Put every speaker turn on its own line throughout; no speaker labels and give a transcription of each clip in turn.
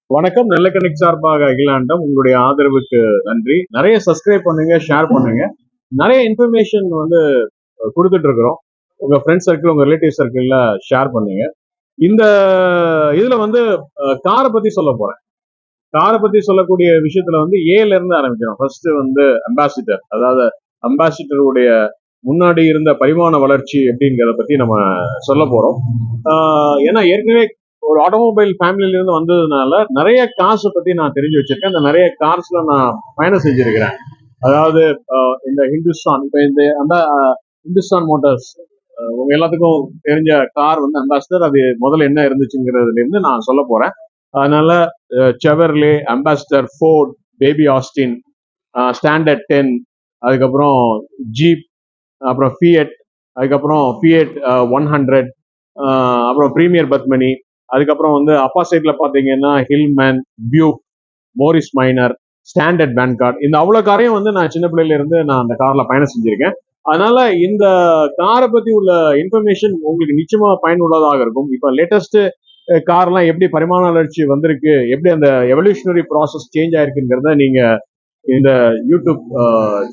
வணக்கம். நல்ல கனெக்ட் சார்பாக அகிலாண்டம் உங்களுடைய ஆதரவுக்கு நன்றி. நிறைய சப்ஸ்கிரைப் பண்ணுங்க, ஷேர் பண்ணுங்க. நிறைய இன்ஃபர்மேஷன் வந்து கொடுத்துட்டு இருக்கிறோம். உங்க ஃப்ரெண்ட் சர்க்கிள், உங்க ரிலேட்டிவ் சர்க்கிள்ல ஷேர் பண்ணுங்க. இந்த இதுல வந்து காரை பத்தி சொல்ல போறேன். காரை பத்தி சொல்லக்கூடிய விஷயத்துல வந்து ஏல இருந்து ஆரம்பிக்கிறோம். ஃபர்ஸ்ட் வந்து அம்பாசிடர், அதாவது அம்பாசிடருடைய முன்னாடி இருந்த பரிமாண வளர்ச்சி எப்படிங்கிறத பத்தி நம்ம சொல்ல போறோம். ஏன்னா ஏற்கனவே ஒரு ஆட்டோமொபைல் ஃபேமிலில இருந்து வந்ததுனால நிறைய காசை பத்தி நான் தெரிஞ்சு வச்சிருக்கேன். அந்த நிறைய கார்ஸ்ல நான் பயணம் செஞ்சிருக்கிறேன். அதாவது இந்த ஹிந்துஸ்தான், இப்ப இந்த அந்த ஹிந்துஸ்தான் மோட்டார்ஸ் உங்க எல்லாத்துக்கும் தெரிஞ்ச கார் வந்து அம்பாசிடர். அது முதல்ல என்ன இருந்துச்சுங்கிறதுல இருந்து நான் சொல்ல போறேன். அதனால Chevrolet, Ambassador, Ford, Baby Austin, Standard 10, அதுக்கப்புறம் ஜீப், அப்புறம் ஃபியட், அதுக்கப்புறம் ஃபியட் 100, அப்புறம் பிரீமியர் பத்மனி, அதுக்கப்புறம் வந்து அப்பா சைட்ல பாத்தீங்கன்னா Hilleman, Pugh, Morris minor, standard PAN card, இந்த அவ்வளவு காரையும் வந்து நான் சின்ன பிள்ளையில இருந்து நான் அந்த கார்ல பயணம் செஞ்சிருக்கேன். அதனால இந்த காரை பத்தி உள்ள இன்ஃபர்மேஷன் உங்களுக்கு நிச்சயமா பயனுள்ளதாக இருக்கும். இப்ப லேட்டஸ்ட் கார்லாம் எப்படி பரிமாண வளர்ச்சி வந்திருக்கு, எப்படி அந்த எவல்யூஷனரி ப்ராசஸ் சேஞ்ச் ஆயிருக்குங்கிறத நீங்க இந்த யூடியூப்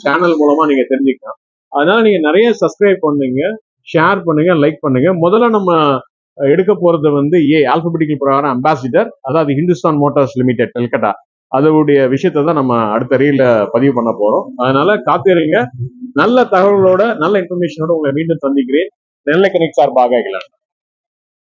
சேனல் மூலமா நீங்க தெரிஞ்சுக்கலாம். அதனால நீங்க நிறைய சப்ஸ்கிரைப் பண்ணுங்க, ஷேர் பண்ணுங்க, லைக் பண்ணுங்க. முதல்ல நம்ம எடுக்க போறது வந்து ஆல்பபெட்டிக்கல் பிரகாரம் அம்பாசிடர், அதாவது ஹிந்துஸ்தான் மோட்டார்ஸ் லிமிடெட் கல்கட்டா, அதோடைய விஷயத்தை தான் நம்ம அடுத்த ரீல்ல பதிவு பண்ண போறோம். அதனால காத்திருங்க. நல்ல தகவலோட, நல்ல இன்ஃபர்மேஷனோட உங்களை மீண்டும் சந்திக்கிறேன். நெல்லை கனெக்ட் சார்பாக